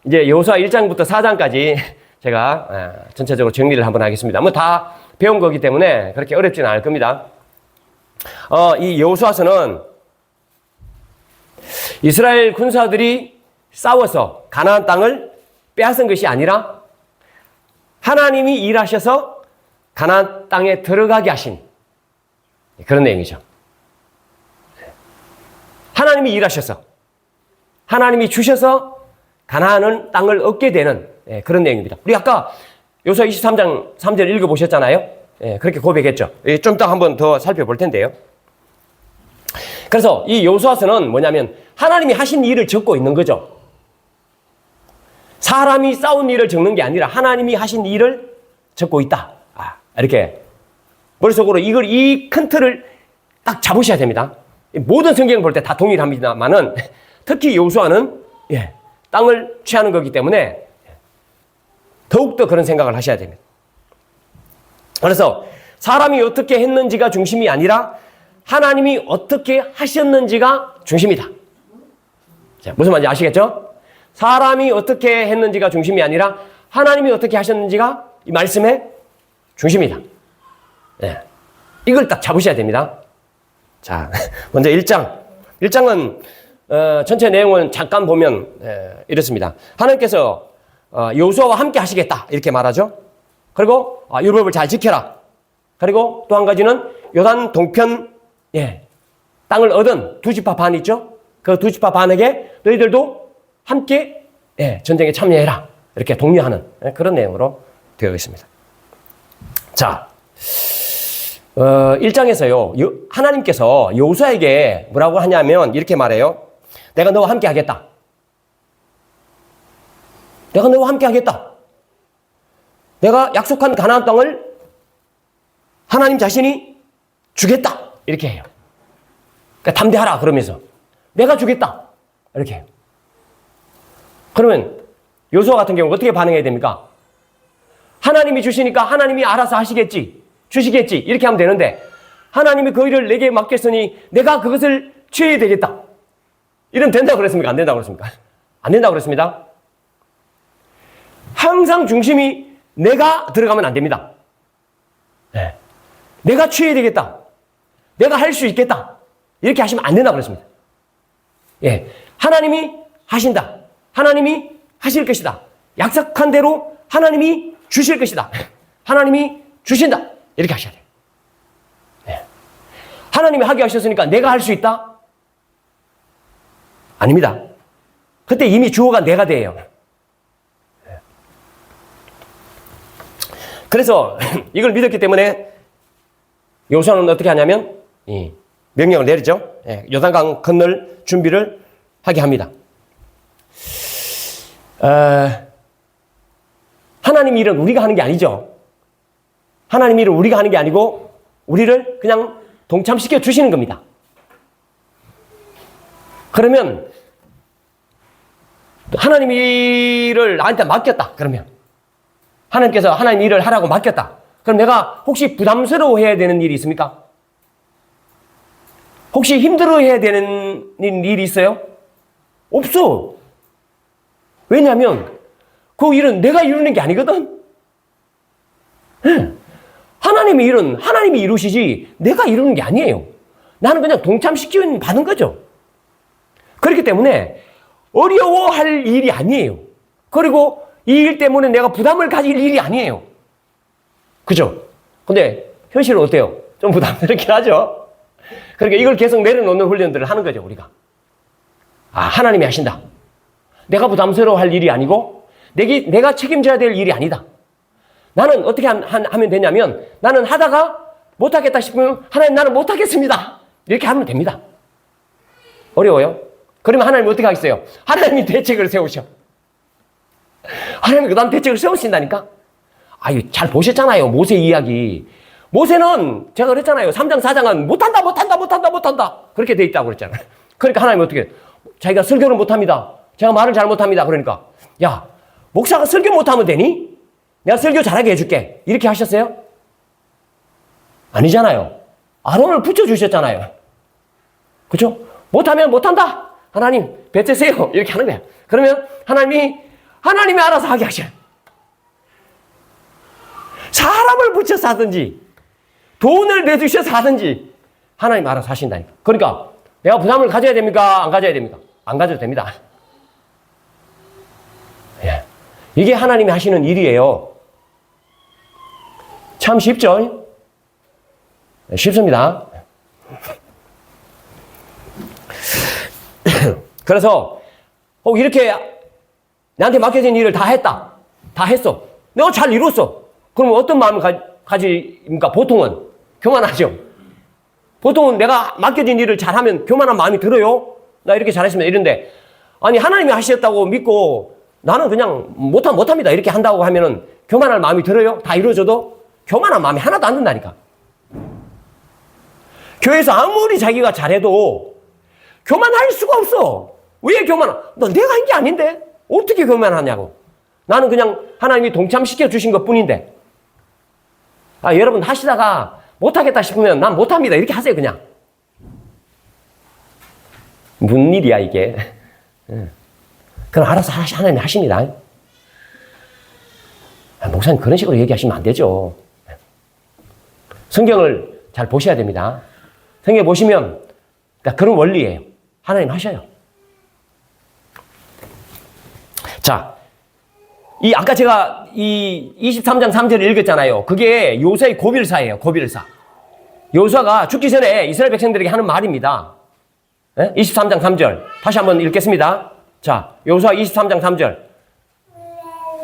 이제 여호수아 1장부터 4장까지 제가 전체적으로 정리를 한번 하겠습니다. 뭐 다 배운 거기 때문에 그렇게 어렵지는 않을 겁니다. 이 여호수아서는 이스라엘 군사들이 싸워서 가나안 땅을 빼앗은 것이 아니라 하나님이 일하셔서 가나안 땅에 들어가게 하신 그런 내용이죠. 하나님이 일하셔서 하나님이 주셔서 가나안 땅을 얻게 되는 그런 내용입니다. 우리 아까 여호수아 23장 3절 읽어보셨잖아요. 그렇게 고백했죠. 좀 이따 한번 더 살펴볼 텐데요. 그래서 이 여호수아서는 뭐냐면 하나님이 하신 일을 적고 있는 거죠. 사람이 싸운 일을 적는 게 아니라 하나님이 하신 일을 적고 있다. 이렇게 머릿속으로 이 큰 틀을 딱 잡으셔야 됩니다. 모든 성경을 볼 때 다 동일합니다만은 특히 여호수아는 땅을 취하는 거기 때문에 더욱더 그런 생각을 하셔야 됩니다. 그래서 사람이 어떻게 했는지가 중심이 아니라 하나님이 어떻게 하셨는지가 중심이다. 자, 무슨 말인지 아시겠죠? 사람이 어떻게 했는지가 중심이 아니라 하나님이 어떻게 하셨는지가 이 말씀의 중심이다. 이걸 딱 잡으셔야 됩니다. 자, 먼저 1장. 1장은 전체 내용을 잠깐 보면 이렇습니다. 하나님께서 여호수아와 함께 하시겠다 이렇게 말하죠. 그리고 율법을 잘 지켜라. 그리고 또 한 가지는 요단 동편 땅을 얻은 두 지파 반 있죠. 그 두 지파 반에게 너희들도 함께 전쟁에 참여해라 이렇게 독려하는 그런 내용으로 되어 있습니다. 자, 1장에서요 하나님께서 여호수아에게 뭐라고 하냐면 이렇게 말해요. 내가 너와 함께 하겠다. 내가 너와 함께 하겠다. 내가 약속한 가나안 땅을 하나님 자신이 주겠다. 이렇게 해요. 그러니까 담대하라 그러면서 내가 주겠다. 이렇게 해요. 그러면 여호수아 같은 경우 어떻게 반응해야 됩니까? 하나님이 주시니까 하나님이 알아서 하시겠지. 주시겠지. 이렇게 하면 되는데 하나님이 그 일을 내게 맡겼으니 내가 그것을 취해야 되겠다. 이러면 된다고 그랬습니까? 안 된다고 그랬습니까? 안 된다고 그랬습니다. 항상 중심이 내가 들어가면 안 됩니다. 내가 취해야 되겠다. 내가 할 수 있겠다. 이렇게 하시면 안 된다고 그랬습니다. 하나님이 하신다. 하나님이 하실 것이다. 약속한 대로 하나님이 주실 것이다. 하나님이 주신다. 이렇게 하셔야 돼요. 하나님이 하게 하셨으니까 내가 할 수 있다? 아닙니다. 그때 이미 주어가 내가 돼요. 그래서 이걸 믿었기 때문에 여호수아는 어떻게 하냐면 명령을 내리죠. 요단강 건널 준비를 하게 합니다. 하나님 일은 우리가 하는 게 아니죠. 하나님 일은 우리가 하는 게 아니고 우리를 그냥 동참시켜 주시는 겁니다. 그러면 하나님 일을 나한테 맡겼다. 그러면 하나님께서 하나님 일을 하라고 맡겼다. 그럼 내가 혹시 부담스러워해야 되는 일이 있습니까? 혹시 힘들어해야 되는 일이 있어요? 없어. 왜냐하면 그 일은 내가 이루는 게 아니거든. 하나님의 일은 하나님이 이루시지 내가 이루는 게 아니에요. 나는 그냥 동참시키는 받은 거죠. 그렇기 때문에 어려워할 일이 아니에요. 그리고 이 일 때문에 내가 부담을 가질 일이 아니에요. 그죠? 근데 현실은 어때요? 좀 부담스럽긴 하죠? 그러니까 이걸 계속 내려놓는 훈련들을 하는 거죠, 우리가. 하나님이 하신다. 내가 부담스러워할 일이 아니고 내가 책임져야 될 일이 아니다. 나는 어떻게 하면 되냐면 나는 하다가 못하겠다 싶으면 하나님 나는 못하겠습니다. 이렇게 하면 됩니다. 어려워요? 그러면 하나님 어떻게 하겠어요? 하나님이 대책을 세우셔. 하나님이 그 다음 대책을 세우신다니까? 잘 보셨잖아요. 모세 이야기. 모세는 제가 그랬잖아요. 3장, 4장은 못한다. 그렇게 돼 있다고 그랬잖아요. 그러니까 하나님이 어떻게, 자기가 설교를 못합니다. 제가 말을 잘 못합니다. 그러니까, 야, 목사가 설교 못하면 되니? 내가 설교 잘하게 해줄게. 이렇게 하셨어요? 아니잖아요. 아론을 붙여주셨잖아요. 그죠? 못하면 못한다. 하나님 뱉으세요. 이렇게 하는 거야. 그러면 하나님이 알아서 하게 하셔. 사람을 붙여서 하든지 돈을 내주셔서 하든지 하나님 알아서 하신다니까. 그러니까 내가 부담을 가져야 됩니까? 안 가져야 됩니까? 안 가져도 됩니다. 예. 이게 하나님이 하시는 일이에요. 참 쉽죠? 쉽습니다. 그래서 이렇게 나한테 맡겨진 일을 다 했다. 다 했어. 내가 잘 이뤘어. 그러면 어떤 마음을 가집니까? 보통은 교만하죠. 보통은 내가 맡겨진 일을 잘하면 교만한 마음이 들어요. 나 이렇게 잘했으면 이런데 아니 하나님이 하셨다고 믿고 나는 그냥 못합니다. 이렇게 한다고 하면은 교만할 마음이 들어요. 다 이루어져도 교만한 마음이 하나도 안 든다니까. 교회에서 아무리 자기가 잘해도 교만할 수가 없어. 왜 교만하? 너 내가 한 게 아닌데 어떻게 교만하냐고. 나는 그냥 하나님이 동참시켜 주신 것 뿐인데. 여러분 하시다가 못하겠다 싶으면 난 못합니다. 이렇게 하세요 그냥. 무슨 일이야 이게. 그럼 알아서 하나님이 하십니다. 목사님 그런 식으로 얘기하시면 안 되죠. 성경을 잘 보셔야 됩니다. 성경 보시면 그런 원리예요. 하나님 하셔요. 자, 아까 제가 23장 3절을 읽었잖아요. 그게 요사의 고빌사예요. 고빌사. 요사가 죽기 전에 이스라엘 백성들에게 하는 말입니다. 23장 3절. 다시 한번 읽겠습니다. 자, 요사 23장 3절.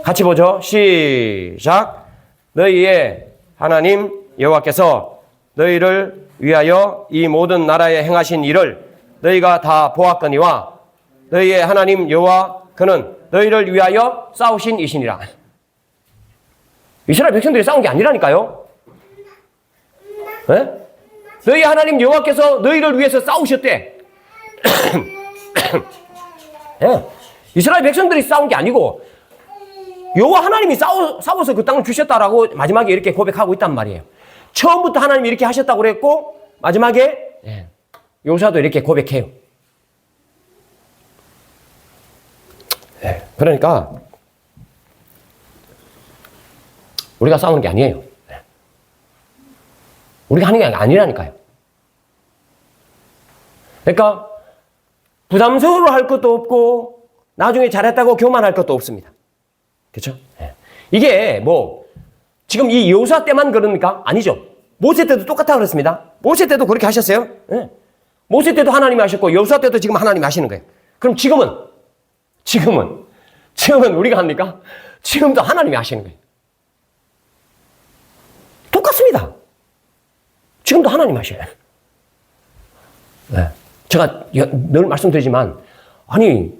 같이 보죠. 시작. 너희의 하나님 여호와께서 너희를 위하여 이 모든 나라에 행하신 일을 너희가 다 보았거니와 너희의 하나님 여호와 그는 너희를 위하여 싸우신 이시니라. 이스라엘 백성들이 싸운 게 아니라니까요. 네? 너희 하나님 여호와께서 너희를 위해서 싸우셨대. 네. 이스라엘 백성들이 싸운 게 아니고 여호와 하나님이 싸워서 그 땅을 주셨다라고 마지막에 이렇게 고백하고 있단 말이에요. 처음부터 하나님이 이렇게 하셨다고 그랬고 마지막에 요사도 이렇게 고백해요. 그러니까 우리가 싸우는 게 아니에요. 우리가 하는 게 아니라니까요. 그러니까 부담스러워할 것도 없고 나중에 잘했다고 교만할 것도 없습니다. 그렇죠? 이게 지금 이 요사 때만 그럽니까? 아니죠. 모세 때도 똑같아 그랬습니다. 모세 때도 그렇게 하셨어요. 모세 때도 하나님이 하셨고 요사 때도 지금 하나님이 하시는 거예요. 그럼 지금은 우리가 합니까? 지금도 하나님이 하시는 거예요. 똑같습니다. 지금도 하나님이 하셔요. 제가 늘 말씀드리지만 아니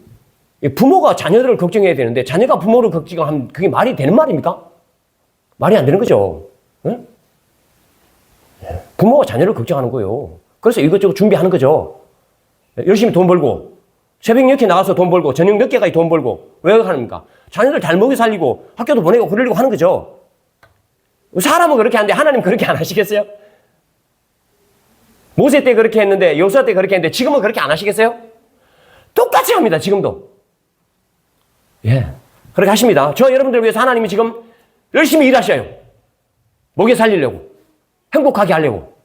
부모가 자녀들을 걱정해야 되는데 자녀가 부모를 걱정하면 그게 말이 되는 말입니까? 말이 안 되는 거죠. 부모가 자녀를 걱정하는 거예요. 그래서 이것저것 준비하는 거죠. 열심히 돈 벌고 새벽 늦게 나가서 돈 벌고 저녁 늦게까지 돈 벌고 왜 하는입니까? 자녀들 잘 먹여 살리고 학교도 보내고 그러려고 하는 거죠. 사람은 그렇게 하는데 하나님 그렇게 안 하시겠어요? 모세 때 그렇게 했는데 요수아 때 그렇게 했는데 지금은 그렇게 안 하시겠어요? 똑같이 합니다. 지금도. 그렇게 하십니다. 저 여러분들 위해서 하나님이 지금 열심히 일하셔요. 먹여 살리려고. 행복하게 하려고.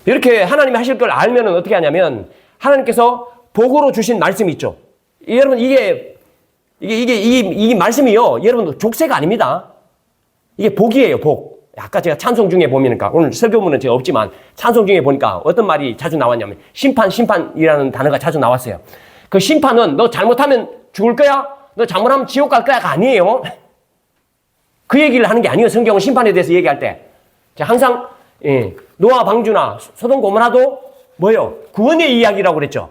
이렇게 하나님이 하실 걸 알면 어떻게 하냐면 하나님께서 복으로 주신 말씀이 있죠. 여러분 이게 말씀이요. 여러분 족쇄가 아닙니다. 이게 복이에요. 복. 아까 제가 찬송 중에 보니까 오늘 설교문은 제가 없지만 찬송 중에 보니까 어떤 말이 자주 나왔냐면 심판이라는 단어가 자주 나왔어요. 그 심판은 너 잘못하면 죽을 거야? 너 잘못하면 지옥 갈 거야가 아니에요. 그 얘기를 하는 게 아니에요. 성경은 심판에 대해서 얘기할 때. 항상 노아 방주나 소돔 고모라도 뭐예요? 구원의 이야기라고 그랬죠.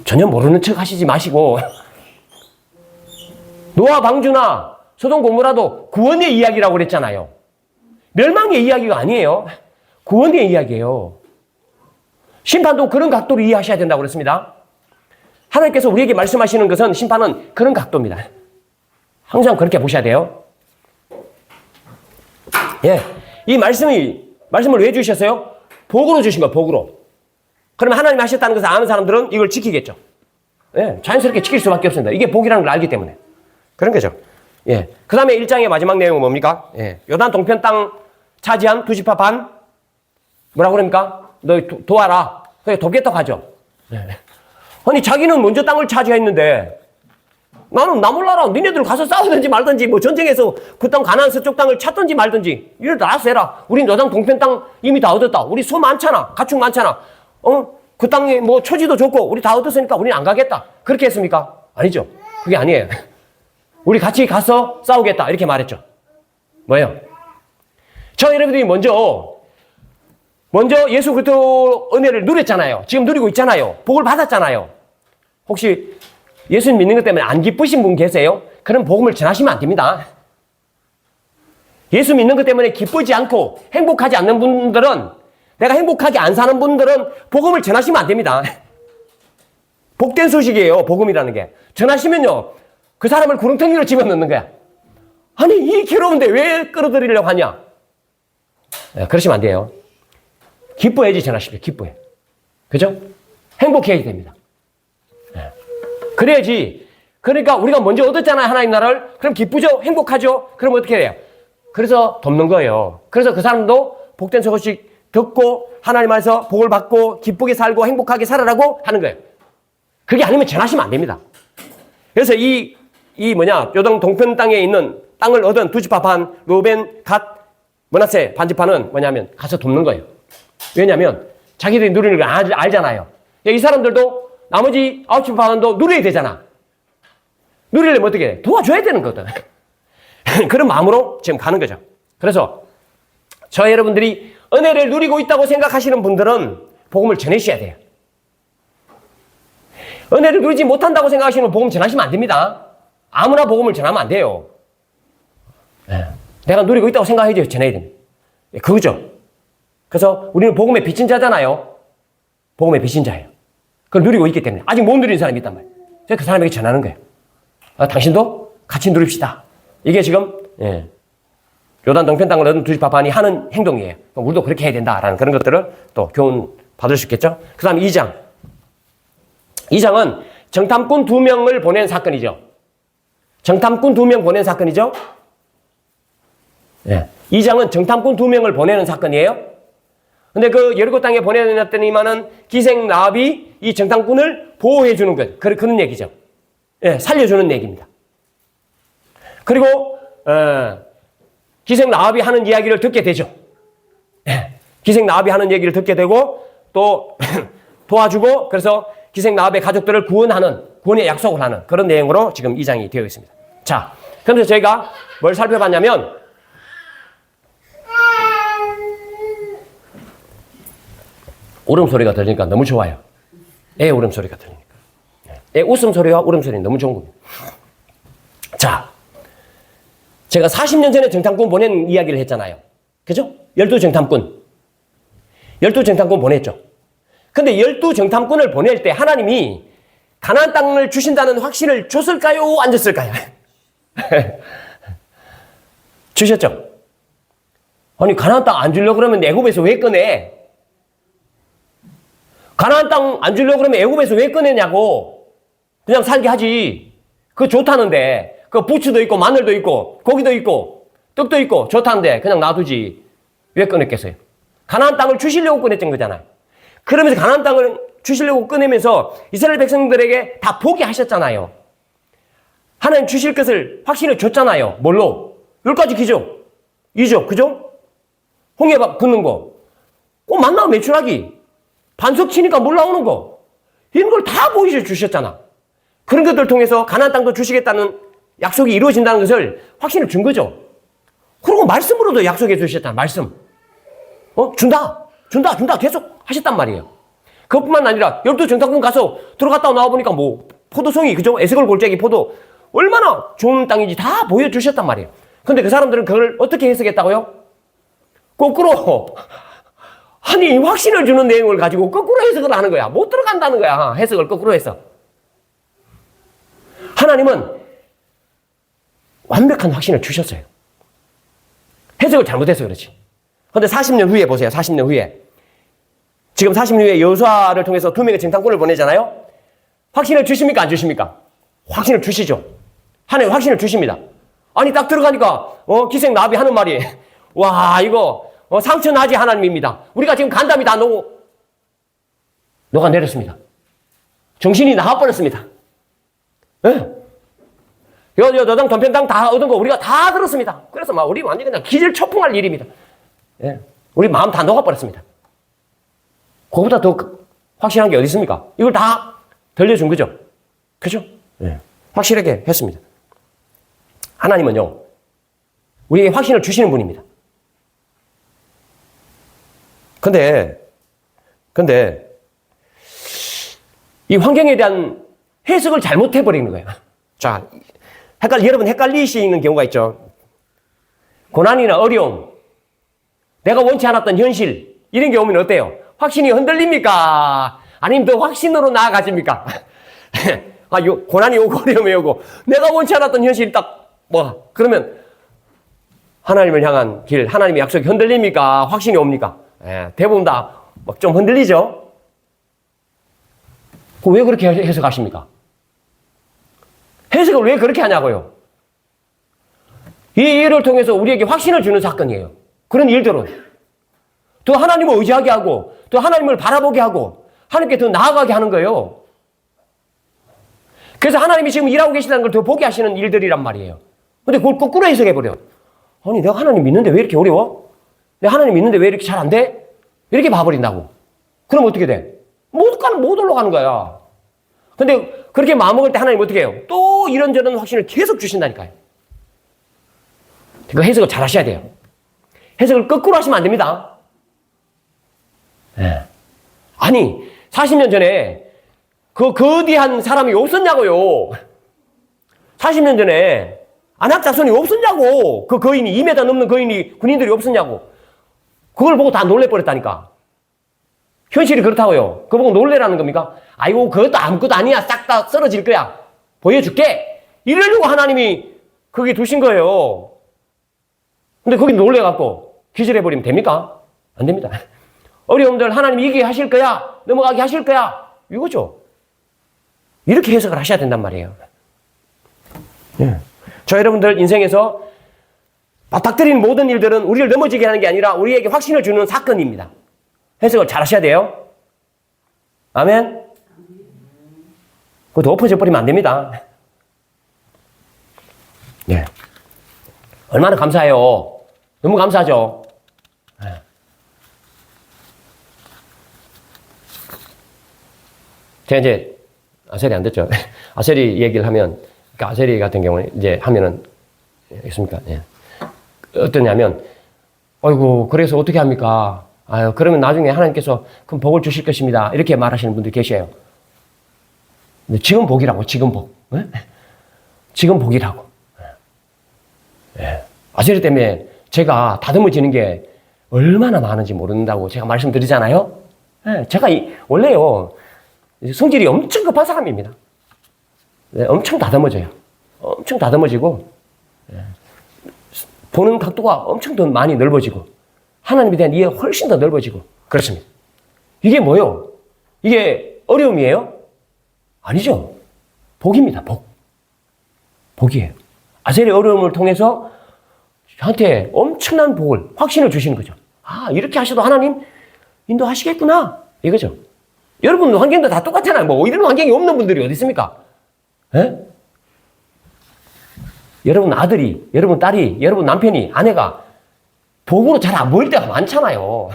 전혀 모르는 척 하시지 마시고 노아 방주나 소돔 고모라도 구원의 이야기라고 그랬잖아요. 멸망의 이야기가 아니에요. 구원의 이야기예요. 심판도 그런 각도로 이해하셔야 된다고 그랬습니다. 하나님께서 우리에게 말씀하시는 것은 심판은 그런 각도입니다. 항상 그렇게 보셔야 돼요. 이 말씀을 왜 주셨어요? 복으로 주신 거예요, 복으로. 그러면 하나님이 하셨다는 것을 아는 사람들은 이걸 지키겠죠. 예, 자연스럽게 지킬 수밖에 없습니다. 이게 복이라는 걸 알기 때문에. 그런 거죠. 예. 그 다음에 1장의 마지막 내용은 뭡니까? 예. 요단 동편 땅 차지한 두 지파 반, 뭐라고 그럽니까? 너 도와라. 그래, 돕겠다고 하죠. 예. 아니, 자기는 먼저 땅을 차지했는데, 나는 나 몰라라. 니네들 가서 싸우든지 말든지, 뭐 전쟁에서 그 땅 가나안 서쪽 땅을 찾든지 말든지, 이래도 알아서 해라. 우린 요단 동편 땅 이미 다 얻었다. 우리 소 많잖아. 가축 많잖아. 그 땅에 뭐 초지도 좋고, 우리 다 얻었으니까 우린 안 가겠다. 그렇게 했습니까? 아니죠. 그게 아니에요. 우리 같이 가서 싸우겠다. 이렇게 말했죠. 뭐예요? 저 여러분들이 먼저 예수 그리스도 은혜를 누렸잖아요. 지금 누리고 있잖아요. 복을 받았잖아요. 혹시 예수님 믿는 것 때문에 안 기쁘신 분 계세요? 그럼 복음을 전하시면 안 됩니다. 예수 믿는 것 때문에 기쁘지 않고 행복하지 않는 분들은, 내가 행복하게 안 사는 분들은 복음을 전하시면 안 됩니다. 복된 소식이에요, 복음이라는 게. 전하시면요, 그 사람을 구렁텅이로 집어넣는 거야. 아니, 이 괴로운데 왜 끌어들이려고 하냐? 네, 그러시면 안 돼요. 기뻐야지 전하십시오, 기뻐해. 그죠? 행복해야 됩니다. 네. 그래야지. 그러니까 우리가 먼저 얻었잖아요, 하나님 나라를. 그럼 기쁘죠? 행복하죠? 그럼 어떻게 해요? 그래서 돕는 거예요. 그래서 그 사람도 복된 소식 듣고 하나님 안에서 복을 받고 기쁘게 살고 행복하게 살아라고 하는 거예요. 그게 아니면 전하시면 안 됩니다. 그래서 요단 동편 땅에 있는 땅을 얻은 두 지파 반, 루벤, 갓, 므낫세 반지파는 뭐냐면 가서 돕는 거예요. 왜냐하면 자기들이 누리는 걸 알잖아요. 이 사람들도 나머지 9지파 반도 누려야 되잖아. 누리려면 어떻게 해? 도와줘야 되는 거거든. 그런 마음으로 지금 가는 거죠. 그래서 저 여러분들이 은혜를 누리고 있다고 생각하시는 분들은 복음을 전해주셔야 돼요. 은혜를 누리지 못한다고 생각하시는 분 복음 전하시면 안 됩니다. 아무나 복음을 전하면 안 돼요. 내가 누리고 있다고 생각해야죠. 전해야 됩니다. 그거죠. 그래서 우리는 복음의 빚진 자잖아요. 복음의 빚진 자예요. 그걸 누리고 있기 때문에. 아직 못 누리는 사람이 있단 말이에요. 그래서 그 사람에게 전하는 거예요. 당신도 같이 누립시다. 이게 지금 요단 동편 땅을 얻은 두 지파 반이 하는 행동이에요. 우리도 그렇게 해야 된다라는 그런 것들을 또 교훈 받을 수 있겠죠. 그 다음 2장. 2장은 정탐꾼 2명을 보낸 사건이죠. 정탐꾼 2명 보낸 사건이죠. 2장은 정탐꾼 2명을 보내는 사건이에요. 근데 그 여리고 땅에 보내놨더니만은 기생 라합이 이 정탐꾼을 보호해 주는 것. 그런 얘기죠. 살려주는 얘기입니다. 그리고 기생 라합이 하는 이야기를 듣게 되죠. 기생 라합이 하는 얘기를 듣게 되고 또 도와주고, 그래서 기생 라합의 가족들을 구원의 약속을 하는 그런 내용으로 지금 2장이 되어 있습니다. 자, 그래서 저희가 뭘 살펴봤냐면 울음소리가 들리니까 너무 좋아요. 애 울음소리가 들리니까. 애 웃음소리와 울음소리는 너무 좋은 겁니다. 자, 제가 40년 전에 정탐꾼 보낸 이야기를 했잖아요. 그죠? 12정탐꾼. 12정탐꾼 보냈죠. 근데 12정탐꾼을 보낼 때 하나님이 가나안 땅을 주신다는 확신을 줬을까요? 안 줬을까요? 주셨죠. 아니, 가나안 땅 안 주려고 그러면 애굽에서 왜 꺼내? 가나안 땅 안 주려고 그러면 애굽에서 왜 꺼내냐고. 그냥 살게 하지. 그거 좋다는데. 그 부추도 있고 마늘도 있고 고기도 있고 떡도 있고 좋다는데 그냥 놔두지. 왜 꺼냈겠어요? 가나안 땅을 주시려고 꺼냈던 거잖아요. 그러면서 가나안 땅을 주시려고 꺼내면서 이스라엘 백성들에게 다 포기하셨잖아요. 하나님 주실 것을 확신을 줬잖아요. 뭘로? 10가지 기적. 이적, 그죠? 홍해 붙는 거. 만나 매출하기. 반석 치니까 물 나오는 거. 이런 걸 다 보여주셨잖아. 그런 것들 통해서 가나안 땅도 주시겠다는 약속이 이루어진다는 것을 확신을 준 거죠. 그리고 말씀으로도 약속해 주셨잖아. 말씀. 준다 계속 하셨단 말이에요. 그것뿐만 아니라 12정탐꾼 가서 들어갔다 나와보니까 포도송이, 그죠? 에스골 골짜기 포도 얼마나 좋은 땅인지 다 보여주셨단 말이에요. 근데 그 사람들은 그걸 어떻게 해석했다고요? 거꾸로. 아니, 확신을 주는 내용을 가지고 거꾸로 해석을 하는 거야. 못 들어간다는 거야. 해석을 거꾸로 해서. 하나님은 완벽한 확신을 주셨어요. 해석을 잘못해서 그렇지. 근데 40년 후에 보세요. 40년 후에. 지금 40년 후에 여호수아를 통해서 2명의 정탐꾼을 보내잖아요. 확신을 주십니까? 안 주십니까? 확신을 주시죠. 하나님 확신을 주십니다. 아니 딱 들어가니까 기생 나비 하는 말이 와 이거 상처 나지 하나님입니다. 우리가 지금 간담이 다 녹아내렸습니다. 정신이 나와버렸습니다. 예. 여당 전편당 다 얻은 거 우리가 다 들었습니다. 그래서 막 우리 완전히 그냥 기질초풍할 일입니다. 예. 우리 마음 다 녹아버렸습니다. 그거보다 더 확실한 게 어디 있습니까? 이걸 다 들려준 거죠. 그죠? 예. 확실하게 했습니다. 하나님은요, 우리에게 확신을 주시는 분입니다. 근데, 이 환경에 대한 해석을 잘못해버리는 거예요. 자, 여러분 헷갈리시는 경우가 있죠. 고난이나 어려움, 내가 원치 않았던 현실, 이런 경우는 어때요? 확신이 흔들립니까? 아니면 더 확신으로 나아가십니까? 고난이 오고 어려움이 오고, 내가 원치 않았던 현실이 그러면 하나님을 향한 길, 하나님의 약속이 흔들립니까? 확신이 옵니까? 대부분 다 좀 흔들리죠? 왜 그렇게 해석하십니까? 해석을 왜 그렇게 하냐고요? 이 일을 통해서 우리에게 확신을 주는 사건이에요. 그런 일들은. 더 하나님을 의지하게 하고, 더 하나님을 바라보게 하고, 하나님께 더 나아가게 하는 거예요. 그래서 하나님이 지금 일하고 계시다는 걸 더 보게 하시는 일들이란 말이에요. 근데 그걸 거꾸로 해석해버려. 아니, 내가 하나님 믿는데 왜 이렇게 어려워? 내가 하나님 믿는데 왜 이렇게 잘 안 돼? 이렇게 봐버린다고. 그럼 어떻게 돼? 못 올라가는 거야. 근데 그렇게 마음먹을 때 하나님 어떻게 해요? 또 이런저런 확신을 계속 주신다니까요. 그 해석을 잘 하셔야 돼요. 해석을 거꾸로 하시면 안 됩니다. 네. 아니, 40년 전에 그 거대한 사람이 없었냐고요. 40년 전에 안압자손이 없었냐고. 그 거인이 2m 넘는 거인이 군인들이 없었냐고. 그걸 보고 다 놀래버렸다니까. 현실이 그렇다고요. 그거 보고 놀래라는 겁니까? 아이고 그것도 아무것도 아니야. 싹 다 쓰러질 거야. 보여줄게. 이러려고 하나님이 거기 두신 거예요. 근데 거기 놀래갖고 기절해버리면 됩니까? 안 됩니다. 어려움들 하나님이 이기게 하실 거야. 넘어가게 하실 거야. 이거죠. 이렇게 해석을 하셔야 된단 말이에요. 예. 저 여러분들 인생에서 맞닥뜨리는 모든 일들은 우리를 넘어지게 하는 게 아니라 우리에게 확신을 주는 사건입니다. 해석을 잘 하셔야 돼요. 아멘? 그것도 엎어져 버리면 안 됩니다. 예. 얼마나 감사해요. 너무 감사하죠. 예. 제가 이제 아셀이 안 됐죠. 아셀이 얘기를 하면, 그러니까 아셀이 같은 경우는 이제 하면은, 있습니까? 예. 어떠냐면, 아이고, 그래서 어떻게 합니까? 아유, 그러면 나중에 하나님께서 큰 복을 주실 것입니다. 이렇게 말하시는 분들 계셔요. 근데 지금 복이라고, 지금 복. 예? 지금 복이라고. 예. 아셀이 때문에 제가 다듬어지는 게 얼마나 많은지 모른다고 제가 말씀드리잖아요. 예. 제가 원래요, 성질이 엄청 급한 사람입니다. 네, 엄청 다듬어져요. 엄청 다듬어지고, 예. 보는 각도가 엄청 더 많이 넓어지고, 하나님에 대한 이해가 훨씬 더 넓어지고, 그렇습니다. 이게 뭐요? 이게 어려움이에요? 아니죠. 복입니다, 복. 복이에요. 아셀의 어려움을 통해서 저한테 엄청난 복을, 확신을 주시는 거죠. 아, 이렇게 하셔도 하나님 인도하시겠구나. 이거죠. 여러분 환경도 다 똑같잖아요. 뭐 이런 환경이 없는 분들이 어디 있습니까? 예? 여러분 아들이, 여러분 딸이, 여러분 남편이, 아내가 복으로 잘 안 보일 때가 많잖아요.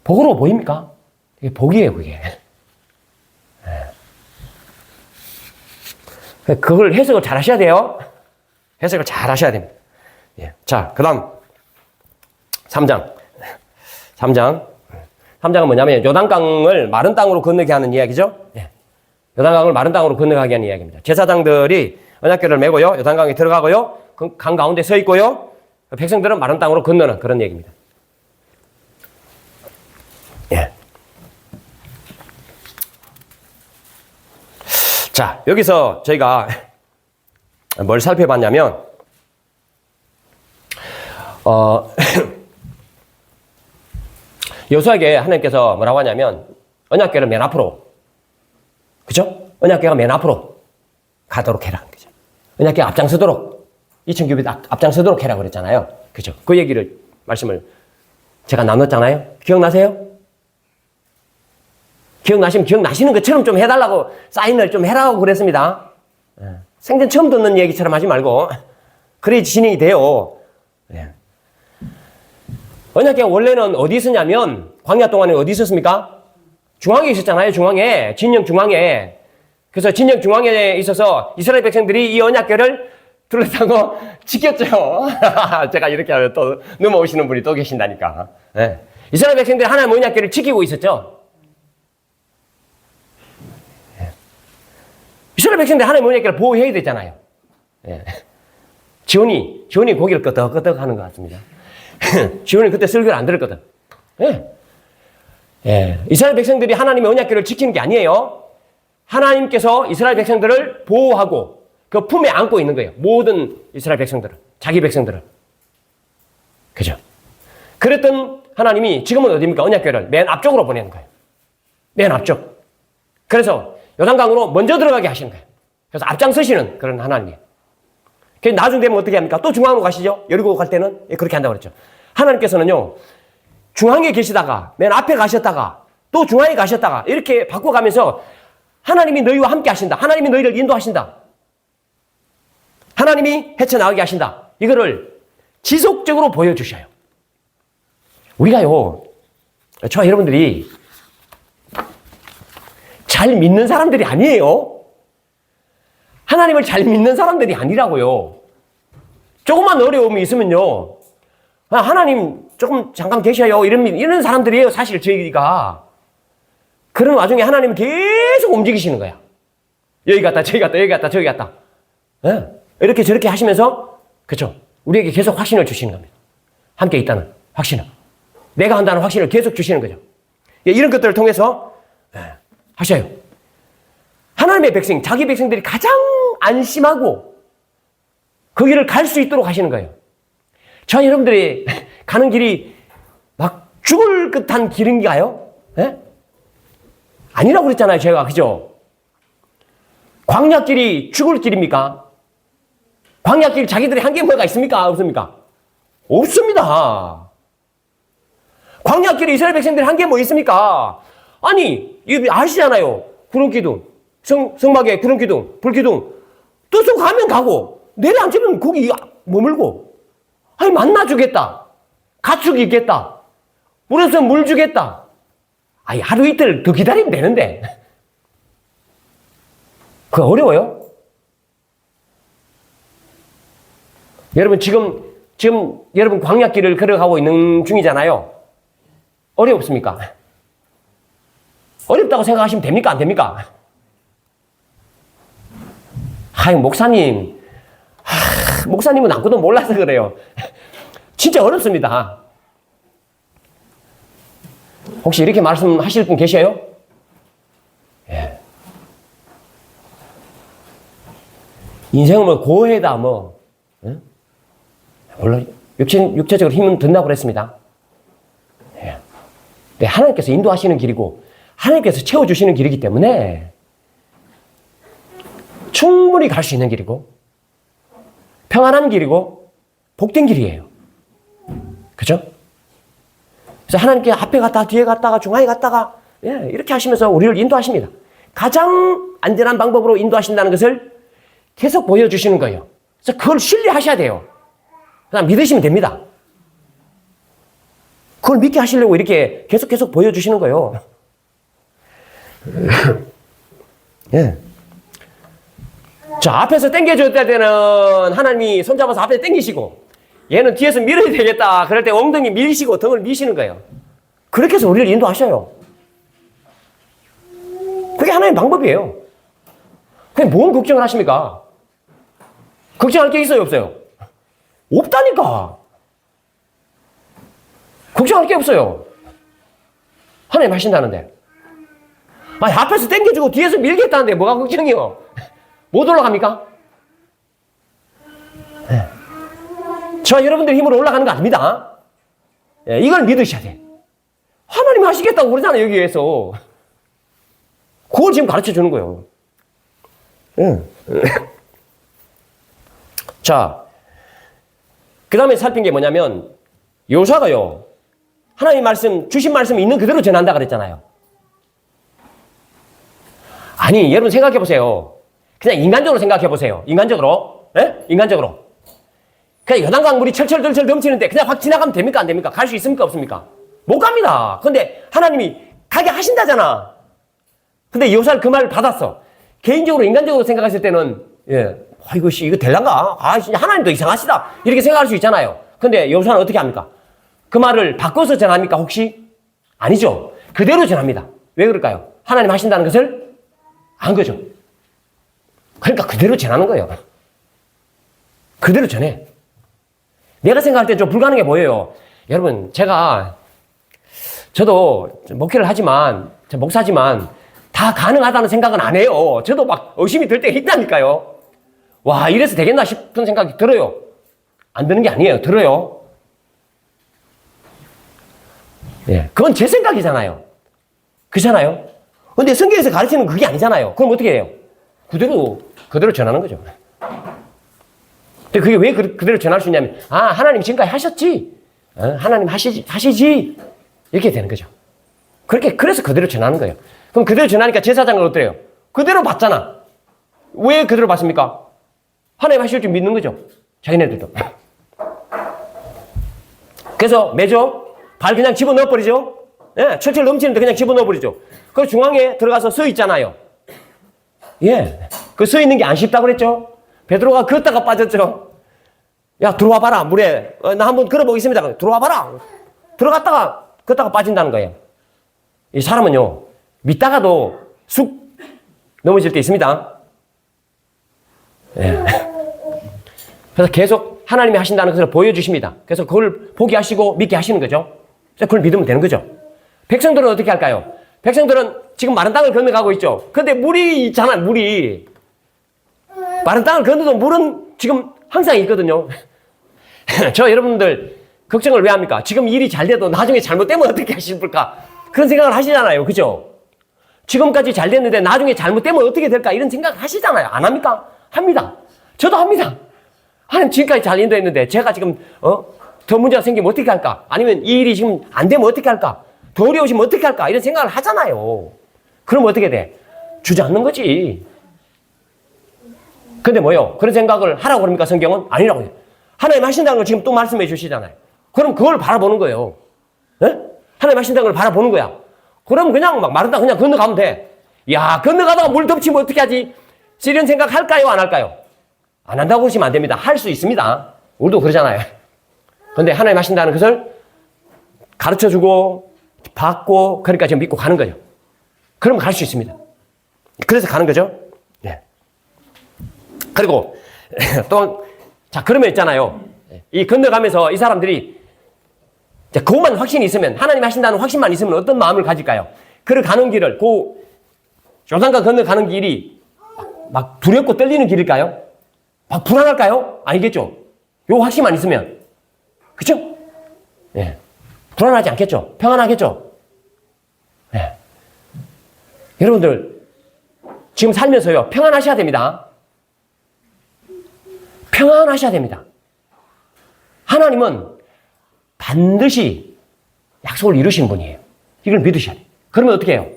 복으로 보입니까? 이게 복이에요, 그게. 예. 그걸 해석을 잘 하셔야 돼요. 해석을 잘 하셔야 됩니다. 예. 자, 그 다음 3장. 3장은 뭐냐면 요단강을 마른 땅으로 건너게 하는 이야기죠. 예. 요단강을 마른 땅으로 건너가게 하는 이야기입니다. 제사장들이 언약궤를 메고요. 요단강에 들어가고요. 그 강 가운데 서 있고요. 백성들은 마른 땅으로 건너는 그런 얘기입니다. 예. 자, 여기서 저희가 뭘 살펴봤냐면 여호수아에게 하나님께서 뭐라고 하냐면 언약궤를 맨 앞으로, 그죠? 언약궤가 맨 앞으로 가도록 해라, 그죠? 언약궤 앞장서도록 2000규빗 앞장서도록 해라 그랬잖아요, 그죠? 그 얘기를 말씀을 제가 나눴잖아요. 기억나세요? 기억나시면 기억나시는 것처럼 좀 해달라고 사인을 좀 해라고 그랬습니다. 생전 처음 듣는 얘기처럼 하지 말고 그래야 진행이 돼요. 언약궤가 원래는 어디 있었냐면 광야 동안에 어디 있었습니까? 중앙에 있었잖아요. 중앙에, 진영 중앙에. 그래서 진영 중앙에 있어서 이스라엘 백성들이 이 언약궤를 둘러싸고 지켰죠. 제가 이렇게 하면 또 넘어오시는 분이 또 계신다니까. 이스라엘 백성들이 하나님 언약궤를 지키고 있었죠. 이스라엘 백성들 하나님 언약궤를 보호해야 되잖아요. 지온이 고기를 끄덕끄덕 하는 것 같습니다. 지온이 그때 설교를 안 들었거든. 이스라엘 백성들이 하나님의 언약궤를 지키는 게 아니에요. 하나님께서 이스라엘 백성들을 보호하고 그 품에 안고 있는 거예요. 모든 이스라엘 백성들을, 자기 백성들을. 그죠? 그랬던 하나님이 지금은 어디입니까? 언약궤를 맨 앞쪽으로 보내는 거예요. 맨 앞쪽. 그래서 요단강으로 먼저 들어가게 하시는 거예요. 그래서 앞장서시는 그런 하나님이에요. 그래서 나중 되면 어떻게 합니까? 또 중앙으로 가시죠? 여리고 갈 때는 그렇게 한다고 그랬죠. 하나님께서는요, 중앙에 계시다가 맨 앞에 가셨다가 또 중앙에 가셨다가 이렇게 바꿔가면서 하나님이 너희와 함께 하신다. 하나님이 너희를 인도하신다. 하나님이 헤쳐나가게 하신다. 이거를 지속적으로 보여주셔요. 우리가요, 저와 여러분들이 잘 믿는 사람들이 아니에요. 하나님을 잘 믿는 사람들이 아니라고요. 조금만 어려움이 있으면요, 하나님 조금 잠깐 계셔요. 이런 사람들이에요. 사실 저희가. 그런 와중에 하나님은 계속 움직이시는 거야. 여기 갔다 저기 갔다 여기 갔다 저기 갔다. 이렇게 저렇게 하시면서, 그렇죠? 우리에게 계속 확신을 주시는 겁니다. 함께 있다는 확신을. 내가 한다는 확신을 계속 주시는 거죠. 이런 것들을 통해서 하셔요. 하나님의 백성, 자기 백성들이 가장 안심하고 그 길을 갈 수 있도록 하시는 거예요. 저 여러분들이 가는 길이 막 죽을 듯한 길인가요? 아니라고 그랬잖아요, 제가. 그죠? 광야길이 죽을 길입니까? 광야길 자기들이 한 게 뭐가 있습니까? 없습니까? 없습니다. 광야길에 이스라엘 백성들이 한 게 뭐 있습니까? 아니, 이거 아시잖아요. 구름기둥, 성막에 구름기둥, 불기둥. 떠서 가면 가고, 내려앉으면 거기 머물고. 아니, 만나주겠다. 가축이 있겠다. 물에서 물 주겠다. 아니, 하루 이틀 더 기다리면 되는데. 그거 어려워요? 여러분, 지금 여러분 광야길을 걸어가고 있는 중이잖아요. 어렵습니까? 어렵다고 생각하시면 됩니까? 안 됩니까? 아유, 목사님은 아무것도 몰라서 그래요. 진짜 어렵습니다. 혹시 이렇게 말씀하실 분 계셔요? 예. 인생은 뭐 고해다 뭐, 물론 육체적으로 힘은 든다고 그랬습니다. 예. 근데 하나님께서 인도하시는 길이고 하나님께서 채워주시는 길이기 때문에 충분히 갈 수 있는 길이고 평안한 길이고 복된 길이에요. 그죠? 그래서 하나님께 앞에 갔다가 뒤에 갔다가 중앙에 갔다가 이렇게 하시면서 우리를 인도하십니다. 가장 안전한 방법으로 인도하신다는 것을 계속 보여주시는 거예요. 그래서 그걸 신뢰하셔야 돼요. 그냥 믿으시면 됩니다. 그걸 믿게 하시려고 이렇게 계속 보여주시는 거예요. 예. 자, 앞에서 당겨줄 때는 하나님이 손잡아서 앞에 당기시고, 얘는 뒤에서 밀어야 되겠다. 그럴 때 엉덩이 밀시고 등을 미시는 거예요. 그렇게 해서 우리를 인도하셔요. 그게 하나의 방법이에요. 그게 뭔 걱정을 하십니까? 걱정할 게 있어요, 없어요? 없다니까. 걱정할 게 없어요. 하나님 하신다는데. 아니, 앞에서 당겨주고 뒤에서 밀겠다는데 뭐가 걱정이요? 못 올라갑니까? 네. 저와 여러분들 힘으로 올라가는 거 아닙니다. 네, 이걸 믿으셔야 돼. 하나님이 하시겠다고 그러잖아요, 여기에서. 그걸 지금 가르쳐 주는 거예요. 응. 자, 그 다음에 살핀 게 뭐냐면, 요사가요, 하나님 말씀, 주신 말씀 있는 그대로 전한다 그랬잖아요. 아니, 여러분 생각해 보세요. 그냥 인간적으로 생각해 보세요. 인간적으로. 예? 인간적으로. 그냥 요단강 물이 철철철철 넘치는데 그냥 확 지나가면 됩니까? 안 됩니까? 갈 수 있습니까? 없습니까? 못 갑니다. 근데 하나님이 가게 하신다잖아. 근데 요사를 그 말을 받았어. 개인적으로, 인간적으로 생각했을 때는, 예, 이거 될란가? 진짜 하나님도 이상하시다. 이렇게 생각할 수 있잖아요. 근데 요사는 어떻게 합니까? 그 말을 바꿔서 전합니까, 혹시? 아니죠. 그대로 전합니다. 왜 그럴까요? 하나님 하신다는 것을 안 거죠. 그러니까 그대로 전하는 거예요. 그대로 전해. 내가 생각할 때 좀 불가능해 보여요. 여러분, 저도 목회를 하지만, 목사지만, 다 가능하다는 생각은 안 해요. 저도 막 의심이 들 때가 있다니까요. 와, 이래서 되겠나 싶은 생각이 들어요. 안 드는 게 아니에요. 들어요. 예, 그건 제 생각이잖아요. 그렇잖아요? 근데 성경에서 가르치는 그게 아니잖아요. 그럼 어떻게 해요? 그대로 전하는 거죠. 근데 그게 왜 그대로 전할 수 있냐면, 하나님 지금까지 하셨지? 하나님 하시지? 이렇게 되는 거죠. 그래서 그대로 전하는 거예요. 그럼 그대로 전하니까 제사장은 어때요? 그대로 받잖아. 왜 그대로 받습니까? 하나님 하실 줄 믿는 거죠. 자기네들도. 그래서 매죠? 발 그냥 집어넣어 버리죠? 예, 철철 넘치는데 그냥 집어넣어 버리죠. 그 중앙에 들어가서 서 있잖아요. 예. 그 서 있는 게 안 쉽다고 그랬죠? 베드로가 걷다가 빠졌죠? 야, 들어와 봐라, 물에. 나 한번 걸어보겠습니다. 들어와 봐라. 들어갔다가, 걷다가 빠진다는 거예요. 이 사람은요, 믿다가도 쑥 넘어질 때 있습니다. 예. 그래서 계속 하나님이 하신다는 것을 보여주십니다. 그래서 그걸 보게 하시고 믿게 하시는 거죠. 그래서 그걸 믿으면 되는 거죠. 백성들은 어떻게 할까요? 백성들은 지금 마른 땅을 건너가고 있죠. 근데 물이 있잖아, 물이. 마른 땅을 건너도 물은 지금 항상 있거든요. 저 여러분들 걱정을 왜 합니까? 지금 일이 잘 돼도 나중에 잘못되면 어떻게 하실까? 그런 생각을 하시잖아요. 그죠? 지금까지 잘 됐는데 나중에 잘못되면 어떻게 될까? 이런 생각을 하시잖아요. 안 합니까? 합니다. 저도 합니다. 하나님 지금까지 잘 인도했는데 제가 지금 더 문제가 생기면 어떻게 할까? 아니면 이 일이 지금 안 되면 어떻게 할까? 더 어려우시면 어떻게 할까? 이런 생각을 하잖아요. 그럼 어떻게 돼? 주저앉는 거지. 근데 뭐요? 그런 생각을 하라고 그럽니까? 성경은? 아니라고 해요. 하나님 하신다는 걸 지금 또 말씀해 주시잖아요. 그럼 그걸 바라보는 거예요. 네? 하나님 하신다는 걸 바라보는 거야. 그럼 그냥 막 마른 땅 그냥 건너가면 돼. 야, 건너가다가 물 덮치면 어떻게 하지? 이런 생각 할까요? 안 할까요? 안 한다고 그러시면 안 됩니다. 할 수 있습니다. 우리도 그러잖아요. 근데 하나님 하신다는 것을 가르쳐주고 받고 그러니까 지금 믿고 가는 거죠. 그러면 갈 수 있습니다. 그래서 가는 거죠. 네. 그리고 또 자, 그러면 있잖아요. 이 건너가면서 이 사람들이 그것만 확신이 있으면, 하나님 하신다는 확신만 있으면 어떤 마음을 가질까요? 그를 가는 길을, 요단강 건너가는 길이 막 두렵고 떨리는 길일까요? 막 불안할까요? 아니겠죠. 요 확신만 있으면. 그쵸? 예. 불안하지 않겠죠? 평안하겠죠? 예. 여러분들, 지금 살면서요, 평안하셔야 됩니다. 평안하셔야 됩니다. 하나님은 반드시 약속을 이루시는 분이에요. 이걸 믿으셔야 돼요. 그러면 어떻게 해요?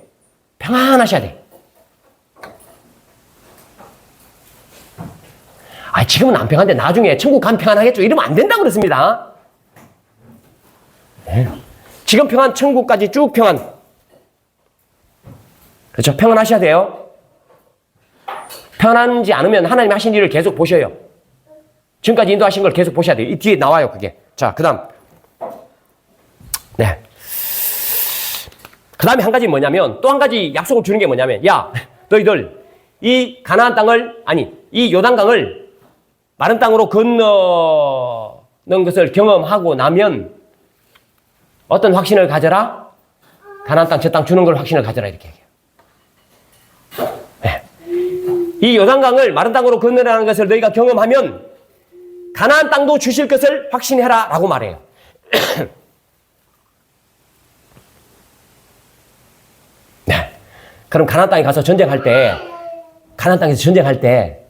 평안하셔야 돼요. 지금은 안 평안한데 나중에 천국 가면 평안하겠죠? 이러면 안 된다고 그랬습니다. 네. 지금 평안, 천국까지 쭉 평안. 그렇죠? 평안하셔야 돼요. 평안하지 않으면 하나님 하신 일을 계속 보셔요. 지금까지 인도하신 걸 계속 보셔야 돼요. 이 뒤에 나와요, 그게. 자, 그 다음. 네. 그 다음에 한 가지 뭐냐면, 또 한 가지 약속을 주는 게 뭐냐면, 야, 너희들, 이 가나안 땅을, 이 요단강을 마른 땅으로 건너는 것을 경험하고 나면, 어떤 확신을 가져라? 가나안 땅, 저 땅 주는 걸 확신을 가져라, 이렇게 얘기해요. 네. 이 요단강을 마른 땅으로 건너라는 것을 너희가 경험하면, 가나안 땅도 주실 것을 확신해라 라고 말해요. 그럼 가나안 땅에 가서 전쟁할 때, 가나안 땅에서 전쟁할 때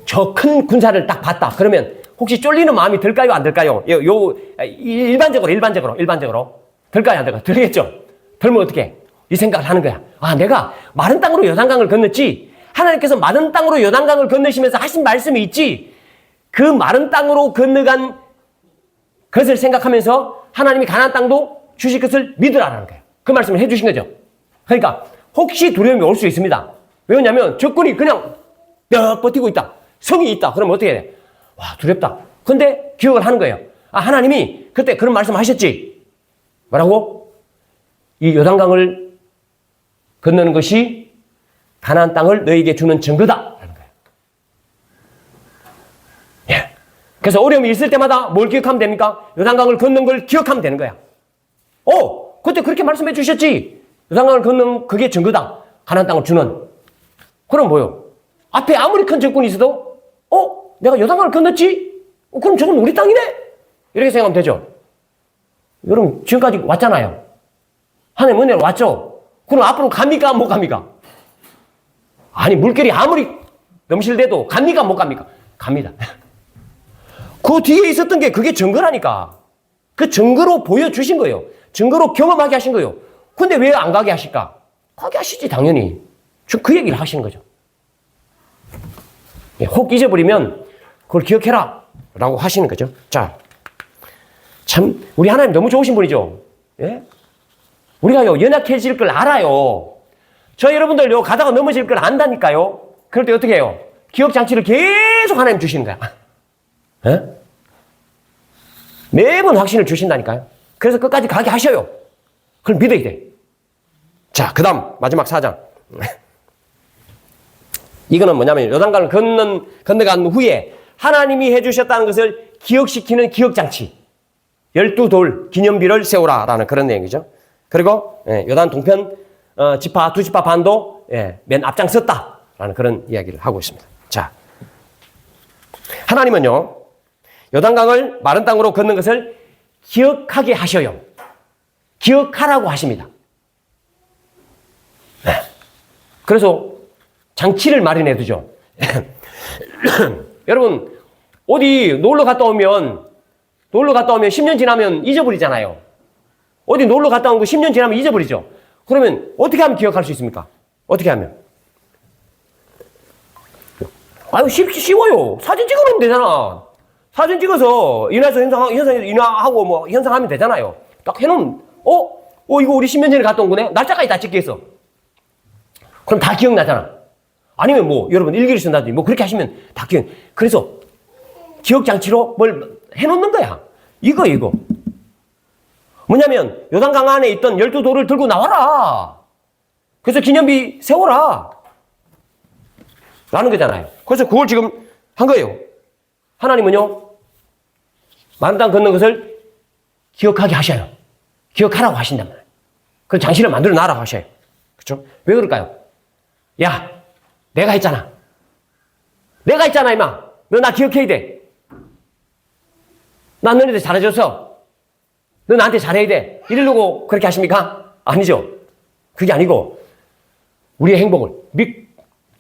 저 큰 군사를 딱 봤다. 그러면 혹시 쫄리는 마음이 들까요? 안 들까요? 일반적으로 들까요? 안 들까요? 들겠죠? 들면 어떻게? 이 생각을 하는 거야. 아, 내가 마른 땅으로 요단강을 건넜지. 하나님께서 마른 땅으로 요단강을 건너시면서 하신 말씀이 있지. 그 마른 땅으로 건너간 것을 생각하면서 하나님이 가나안 땅도 주실 것을 믿으라라는 거예요. 그 말씀을 해주신 거죠. 그러니까 혹시 두려움이 올 수 있습니다. 왜냐하면 적군이 그냥 몇 버티고 있다. 성이 있다. 그러면 어떻게 해야 돼? 와, 두렵다. 근데 기억을 하는 거예요. 아, 하나님이 그때 그런 말씀 하셨지. 뭐라고? 이 요단강을 건너는 것이 가나안 땅을 너에게 주는 증거다. 라는 거예요. 예. 그래서 어려움이 있을 때마다 뭘 기억하면 됩니까? 요단강을 건넌 걸 기억하면 되는 거야. 그때 그렇게 말씀해 주셨지. 요단강을 건넌 그게 증거다. 가나안 땅을 주는. 그럼 뭐요? 앞에 아무리 큰 적군이 있어도 내가 요단강을 건넜지? 그럼 저건 우리 땅이네? 이렇게 생각하면 되죠. 여러분 지금까지 왔잖아요. 하나님 은혜로 왔죠? 그럼 앞으로 갑니까? 못 갑니까? 아니 물결이 아무리 넘실대도 갑니까? 못 갑니까? 갑니다. 그 뒤에 있었던 게 그게 증거라니까. 그 증거로 보여주신 거예요. 증거로 경험하게 하신 거예요. 근데 왜 안 가게 하실까? 가게 하시지 당연히. 지금 그 얘기를 하시는 거죠. 혹 잊어버리면 그걸 기억해라 라고 하시는 거죠. 자, 참 우리 하나님 너무 좋으신 분이죠. 예? 우리가요 연약해질 걸 알아요. 저 여러분들요 가다가 넘어질 걸 안다니까요. 그럴 때 어떻게 해요? 기억장치를 계속 하나님 주시는 거야. 예? 매번 확신을 주신다니까요. 그래서 끝까지 가게 하셔요. 그걸 믿어야 돼. 자, 그 다음 마지막 4장. 이거는 뭐냐면 요단강을 건너간 후에 하나님이 해주셨다는 것을 기억시키는 기억장치. 12돌 기념비를 세우라라는 그런 내용이죠. 그리고 요단 동편 두 지파 반도 맨 앞장섰다라는 그런 이야기를 하고 있습니다. 자, 하나님은요 요단강을 마른 땅으로 건넌 것을 기억하게 하셔요. 기억하라고 하십니다. 그래서 장치를 마련해 두죠. 여러분 어디 놀러 갔다 오면 10년 지나면 잊어버리잖아요. 어디 놀러 갔다 온 거 10년 지나면 잊어버리죠. 그러면 어떻게 하면 기억할 수 있습니까? 어떻게 하면? 아유 쉬워요. 사진 찍어놓으면 되잖아. 사진 찍어서 인화하고 뭐 현상하면 되잖아요. 딱 해놓으면 이거 우리 10년 전에 갔다 온 거네? 날짜까지 다 찍겠어. 그럼 다 기억나잖아. 아니면 뭐 여러분 일기를 쓴다든지 뭐 그렇게 하시면 다 기억. 그래서 기억장치로 뭘 해놓는 거야. 이거. 뭐냐면 요단강 안에 있던 12돌을 들고 나와라. 그래서 기념비 세워라. 라는 거잖아요. 그래서 그걸 지금 한 거예요. 하나님은요 마른 땅 걷는 것을 기억하게 하셔요. 기억하라고 하신단 말이에요. 그래서 장치를 만들어 놔라고 하셔요. 그렇죠? 왜 그럴까요? 야, 내가 했잖아. 임마. 너 나 기억해야 돼. 난 너네들 잘해줬어. 너 나한테 잘해야 돼. 이러려고 그렇게 하십니까? 아니죠. 그게 아니고 우리의 행복을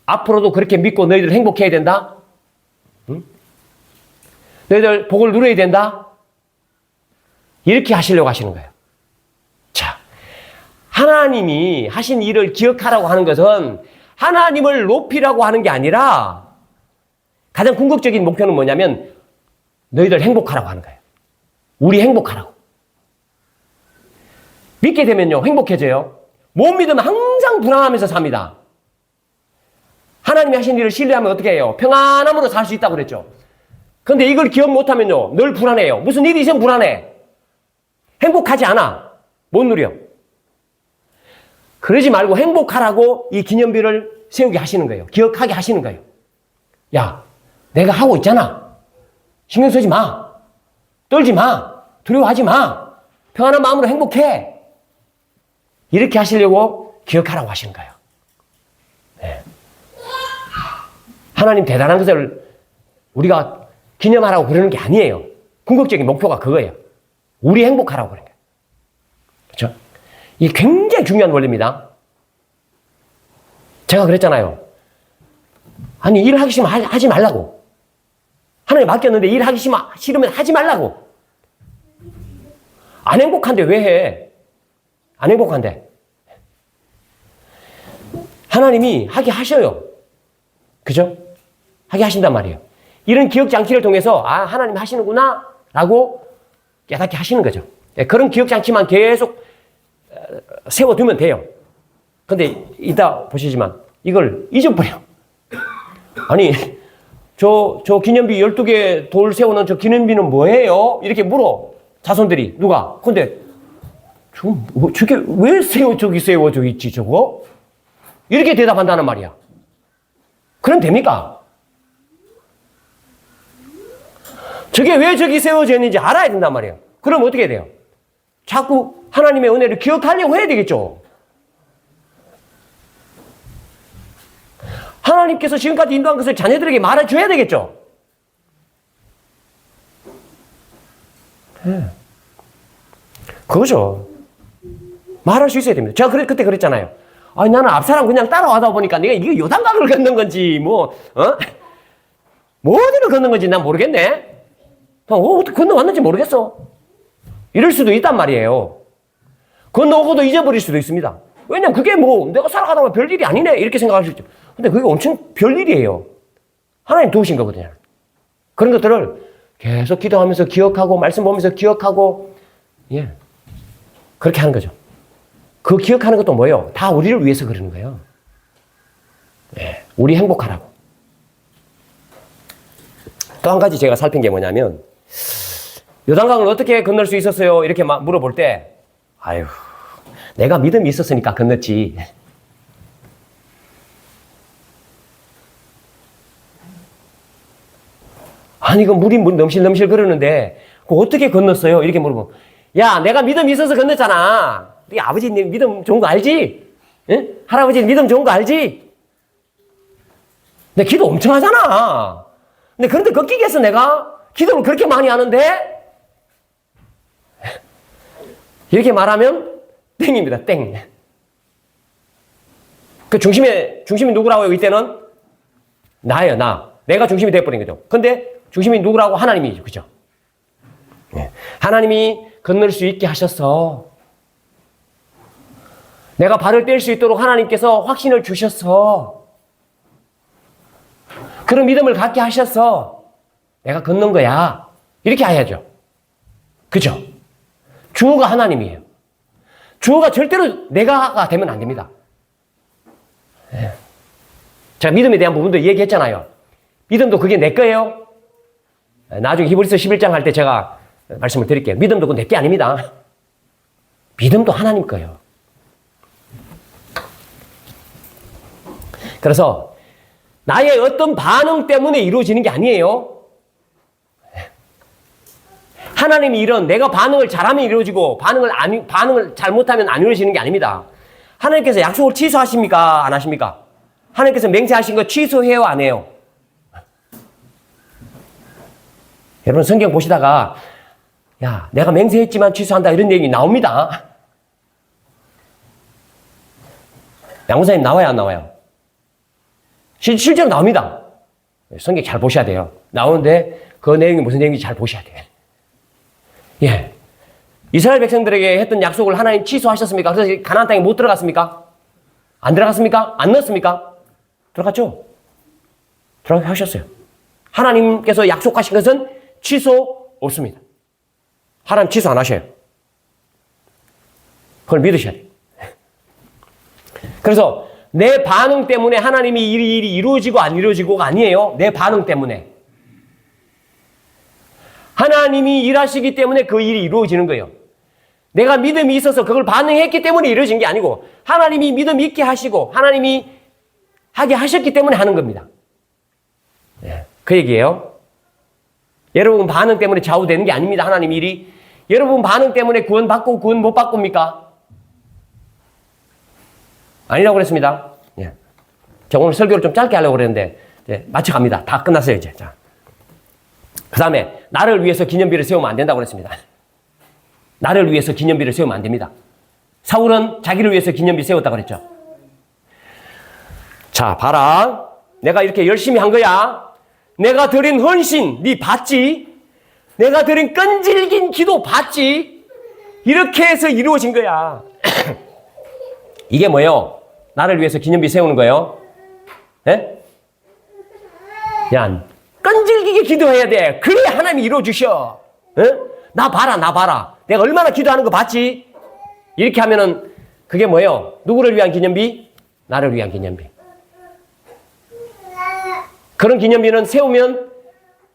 앞으로도 그렇게 믿고 너희들 행복해야 된다. 응? 너희들 복을 누려야 된다. 이렇게 하시려고 하시는 거예요. 자, 하나님이 하신 일을 기억하라고 하는 것은 하나님을 높이라고 하는 게 아니라 가장 궁극적인 목표는 뭐냐면 너희들 행복하라고 하는 거예요. 우리 행복하라고. 믿게 되면요 행복해져요. 못 믿으면 항상 불안하면서 삽니다. 하나님이 하신 일을 신뢰하면 어떻게 해요? 평안함으로 살 수 있다고 그랬죠. 그런데 이걸 기억 못하면요 늘 불안해요. 무슨 일이 있으면 불안해. 행복하지 않아. 못 누려. 그러지 말고 행복하라고 이 기념비를 세우게 하시는 거예요. 기억하게 하시는 거예요. 야, 내가 하고 있잖아. 신경 쓰지 마. 떨지 마. 두려워하지 마. 평안한 마음으로 행복해. 이렇게 하시려고 기억하라고 하시는 거예요. 네. 하나님 대단한 것을 우리가 기념하라고 그러는 게 아니에요. 궁극적인 목표가 그거예요. 우리 행복하라고 그러는 거예요. 그렇죠? 이게 굉장히 중요한 원리입니다. 제가 그랬잖아요. 아니, 일하기 싫으면 하지 말라고. 하나님 맡겼는데 일하기 싫으면 하지 말라고. 안 행복한데 왜 해? 안 행복한데. 하나님이 하게 하셔요. 그죠? 하게 하신단 말이에요. 이런 기억장치를 통해서, 아, 하나님 하시는구나, 라고 깨닫게 하시는 거죠. 그런 기억장치만 계속 세워두면 돼요. 근데 이따 보시지만, 이걸 잊어버려. 아니, 저 기념비 12개 돌 세우는 저 기념비는 뭐예요? 이렇게 물어. 자손들이. 누가? 근데, 저게 왜 저기 세워, 저기 있지, 저거? 이렇게 대답한다는 말이야. 그럼 됩니까? 저게 왜 저기 세워져 있는지 알아야 된단 말이에요. 그럼 어떻게 해야 돼요? 자꾸 하나님의 은혜를 기억하려고 해야 되겠죠. 하나님께서 지금까지 인도한 것을 자녀들에게 말해줘야 되겠죠. 네. 그거죠. 말할 수 있어야 됩니다. 제가 그때 그랬잖아요. 아니, 나는 앞사람 그냥 따라와다 보니까 내가 이게 요단강을 걷는 건지, 뭐 어디를 걷는 건지 난 모르겠네. 어떻게 건너왔는지 모르겠어. 이럴 수도 있단 말이에요. 건너오고도 잊어버릴 수도 있습니다. 왜냐면 그게 내가 살아가다 보면 별일이 아니네. 이렇게 생각할 수 있죠. 근데 그게 엄청 별일이에요. 하나님 도우신 거거든요. 그런 것들을 계속 기도하면서 기억하고, 말씀 보면서 기억하고, 예. 그렇게 하는 거죠. 그 기억하는 것도 뭐예요? 다 우리를 위해서 그러는 거예요. 예. 우리 행복하라고. 또 한 가지 제가 살핀 게 뭐냐면, 요단강을 어떻게 건널 수 있었어요? 이렇게 물어볼 때, 아유, 내가 믿음이 있었으니까 건넜지. 아니, 그 물이 넘실넘실 그러는데, 그거 어떻게 건넜어요? 이렇게 물어보면, 야, 내가 믿음이 있어서 건넜잖아. 우리 아버지님 믿음 좋은 거 알지? 응? 할아버지 믿음 좋은 거 알지? 내 기도 엄청 하잖아. 근데 그런데 걷기겠어, 내가? 기도를 그렇게 많이 하는데? 이렇게 말하면 땡입니다, 땡. 그 중심이 누구라고요, 이때는? 나예요, 나. 내가 중심이 되어버린 거죠. 근데 중심이 누구라고? 하나님이죠, 그죠? 네. 하나님이 건널 수 있게 하셨어. 내가 발을 뗄 수 있도록 하나님께서 확신을 주셨어. 그런 믿음을 갖게 하셨어. 내가 건넌 거야. 이렇게 해야죠. 그죠? 주어가 하나님이에요. 주어가 절대로 내가가 되면 안 됩니다. 네. 제가 믿음에 대한 부분도 얘기했잖아요. 믿음도 그게 내 거예요. 나중에 히브리서 11장 할 때 제가 말씀을 드릴게요. 믿음도 그거 내 게 아닙니다. 믿음도 하나님 거예요. 그래서 나의 어떤 반응 때문에 이루어지는 게 아니에요. 하나님이 이런 내가 반응을 잘하면 이루어지고 반응을 잘못하면 안 이루어지는 게 아닙니다. 하나님께서 약속을 취소하십니까? 안 하십니까? 하나님께서 맹세하신 거 취소해요? 안 해요? 여러분 성경 보시다가 야, 내가 맹세했지만 취소한다 이런 얘기 나옵니다. 양무사님 나와요, 안 나와요? 실제로 나옵니다. 성경 잘 보셔야 돼요. 나오는데 그 내용이 무슨 내용인지 잘 보셔야 돼요. 예. 이스라엘 백성들에게 했던 약속을 하나님 취소하셨습니까? 그래서 가나안 땅에 못 들어갔습니까? 안 들어갔습니까? 안 넣었습니까? 들어갔죠? 들어가셨어요. 하나님께서 약속하신 것은 취소 없습니다. 하나님 취소 안 하셔요. 그걸 믿으셔야 돼요. 그래서 내 반응 때문에 하나님이 일이 이루어지고 안 이루어지고가 아니에요. 내 반응 때문에. 하나님이 일하시기 때문에 그 일이 이루어지는 거예요. 내가 믿음이 있어서 그걸 반응했기 때문에 이루어진 게 아니고 하나님이 믿음 있게 하시고 하나님이 하게 하셨기 때문에 하는 겁니다. 네, 그 얘기예요. 여러분 반응 때문에 좌우되는 게 아닙니다. 하나님 일이. 여러분 반응 때문에 구원받고 구원 못 받고입니까? 아니라고 그랬습니다. 예. 제가 오늘 설교를 좀 짧게 하려고 그랬는데 맞춰갑니다. 다 끝났어요 이제. 자. 그 다음에 나를 위해서 기념비를 세우면 안 된다고 그랬습니다. 나를 위해서 기념비를 세우면 안 됩니다. 사울은 자기를 위해서 기념비 세웠다고 그랬죠. 자, 봐라. 내가 이렇게 열심히 한 거야. 내가 드린 헌신, 네 봤지? 내가 드린 끈질긴 기도 봤지? 이렇게 해서 이루어진 거야. 이게 뭐예요? 나를 위해서 기념비 세우는 거예요? 예? 야, 끈질기게 기도해야 돼. 그래야 하나님이 이루어주셔. 예? 나 봐라, 나 봐라. 내가 얼마나 기도하는 거 봤지? 이렇게 하면은 그게 뭐예요? 누구를 위한 기념비? 나를 위한 기념비. 그런 기념비는 세우면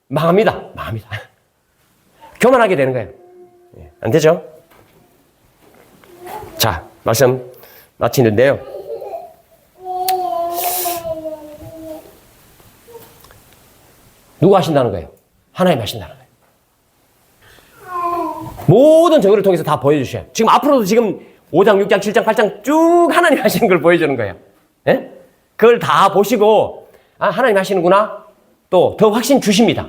망합니다. 망합니다. 교만하게 되는 거예요. 안 되죠? 자, 말씀 마치는데요. 누가 하신다는 거예요? 하나님 하신다는 거예요. 모든 저거를 통해서 다 보여주셔요. 지금 앞으로도 지금 5장, 6장, 7장, 8장 쭉 하나님 하시는 걸 보여주는 거예요. 예? 그걸 다 보시고 아, 하나님 하시는구나. 또 더 확신 주십니다.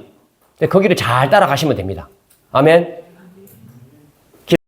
거기를 잘 따라가시면 됩니다. 아멘.